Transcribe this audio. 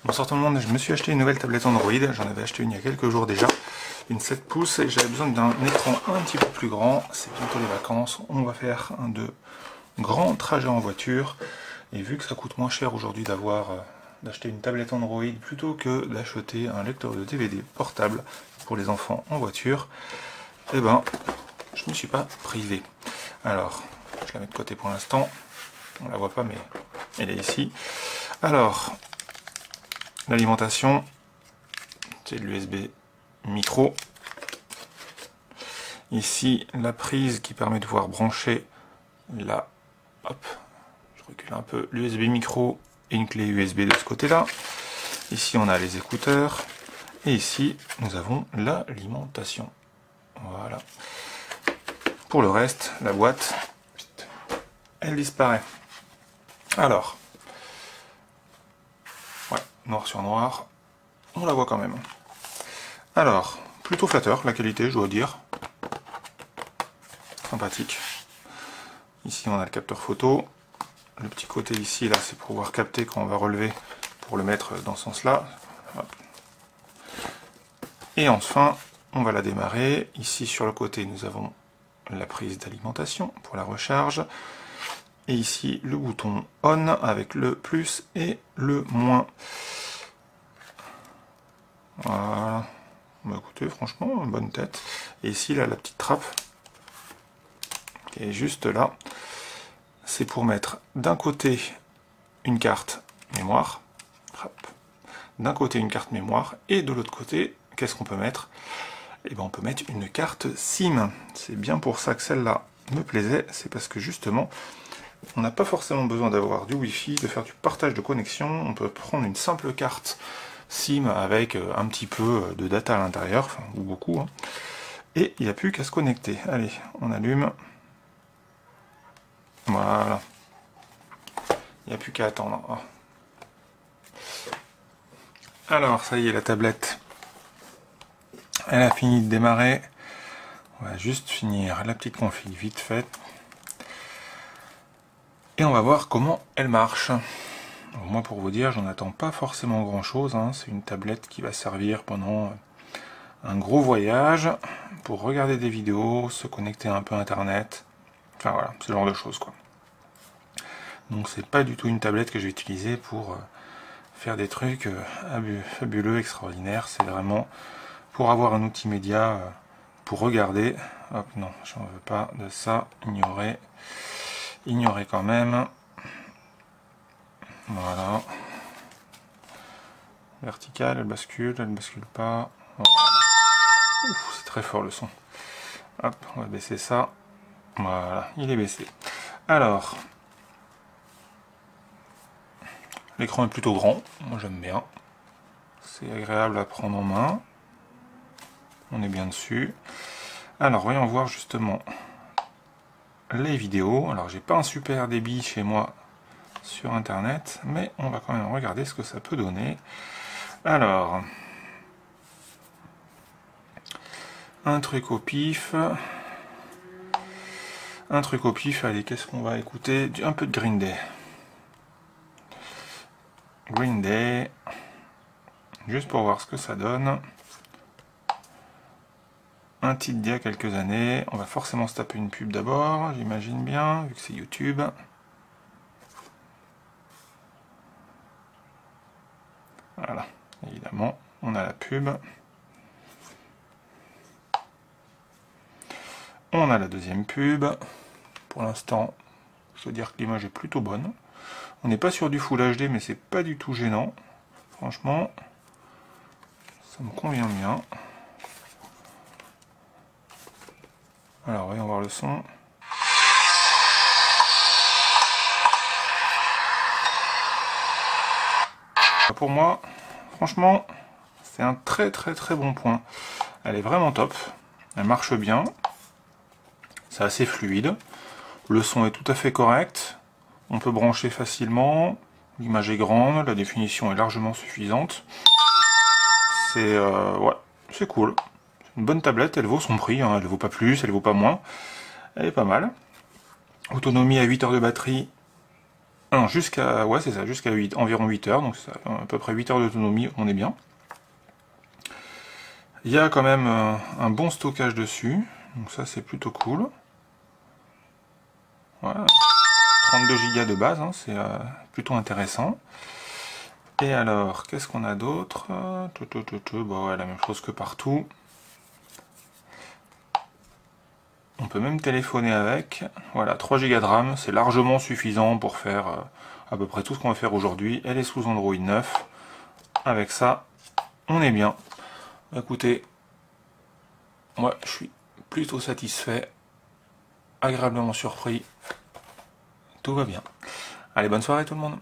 Bonsoir tout le monde, je me suis acheté une nouvelle tablette Android, j'en avais acheté une il y a quelques jours déjà, une 7 pouces, et j'avais besoin d'un écran un petit peu plus grand. C'est bientôt les vacances, on va faire de grands trajets en voiture, et vu que ça coûte moins cher aujourd'hui d'acheter une tablette Android plutôt que d'acheter un lecteur de DVD portable pour les enfants en voiture, eh ben, je ne me suis pas privé. Alors, je la mets de côté pour l'instant, on la voit pas mais elle est ici. Alors, l'alimentation, c'est de l'USB micro. Ici, la prise qui permet de pouvoir brancher la, hop, je recule un peu, l'USB micro et une clé USB de ce côté-là. Ici, on a les écouteurs. Et ici, nous avons l'alimentation. Voilà. Pour le reste, la boîte, elle disparaît. Alors, ouais, noir sur noir, on la voit quand même. Alors, plutôt flatteur, la qualité, je dois dire. Sympathique. Ici, on a le capteur photo. Le petit côté ici, là, c'est pour pouvoir capter quand on va relever, pour le mettre dans ce sens-là. Et enfin, on va la démarrer. Ici, sur le côté, nous avons la prise d'alimentation pour la recharge. Et ici, le bouton on avec le plus et le moins. Voilà. Bah écoutez, franchement, bonne tête. Et ici, là, la petite trappe qui est juste là. C'est pour mettre d'un côté une carte mémoire. D'un côté une carte mémoire. Et de l'autre côté, qu'est-ce qu'on peut mettre? Eh ben, on peut mettre une carte SIM. C'est bien pour ça que celle-là me plaisait. C'est parce que justement, on n'a pas forcément besoin d'avoir du Wi-Fi, de faire du partage de connexion. On peut prendre une simple carte SIM avec un petit peu de data à l'intérieur, enfin, ou beaucoup, hein. Et il n'y a plus qu'à se connecter. Allez, on allume. Voilà. Il n'y a plus qu'à attendre. Oh. Alors, ça y est, la tablette, elle a fini de démarrer. On va juste finir la petite config vite faite. Et on va voir comment elle marche. Alors moi, pour vous dire, j'en attends pas forcément grand chose, hein. C'est une tablette qui va servir pendant un gros voyage, pour regarder des vidéos, se connecter un peu à internet. Enfin voilà, ce genre de choses quoi. Donc c'est pas du tout une tablette que je vais utiliser pour faire des trucs fabuleux, extraordinaires. C'est vraiment pour avoir un outil média, pour regarder. Hop, non, j'en veux pas de ça. Ignorer quand même. Voilà. Verticale, elle bascule pas. Voilà. C'est très fort le son. Hop, on va baisser ça. Voilà, il est baissé. Alors, l'écran est plutôt grand, moi j'aime bien. C'est agréable à prendre en main. On est bien dessus. Alors, voyons voir justement les vidéos. Alors, j'ai pas un super débit chez moi sur internet, mais on va quand même regarder ce que ça peut donner. Alors, un truc au pif. Allez, qu'est-ce qu'on va écouter? Un peu de Green Day. Green Day. Juste pour voir ce que ça donne. Un titre d'il y a quelques années. On va forcément se taper une pub d'abord, j'imagine bien, vu que c'est YouTube. Voilà, évidemment, on a la pub. On a la deuxième pub. Pour l'instant, je veux dire que l'image est plutôt bonne. On n'est pas sur du Full HD, mais c'est pas du tout gênant. Franchement, ça me convient bien. Alors, voyons voir le son. Pour moi, franchement, c'est un très bon point. Elle est vraiment top. Elle marche bien. C'est assez fluide. Le son est tout à fait correct. On peut brancher facilement. L'image est grande. La définition est largement suffisante. C'est ouais, c'est cool. Une bonne tablette, elle vaut son prix, hein. Elle vaut pas plus, elle vaut pas moins. Elle est pas mal. Autonomie à 8 heures de batterie, Non, jusqu'à, ouais, c'est ça, jusqu'à environ 8 heures, donc c'est ça, à peu près 8 heures d'autonomie, on est bien. Il y a quand même un bon stockage dessus, donc ça c'est plutôt cool. Voilà, 32 Go de base, hein, c'est plutôt intéressant. Et alors, qu'est-ce qu'on a d'autre? Bon, ouais, la même chose que partout. On peut même téléphoner avec. Voilà, 3 Go de RAM, c'est largement suffisant pour faire à peu près tout ce qu'on va faire aujourd'hui. Elle est sous Android 9. Avec ça, on est bien. Écoutez, moi je suis plutôt satisfait, agréablement surpris. Tout va bien. Allez, bonne soirée tout le monde.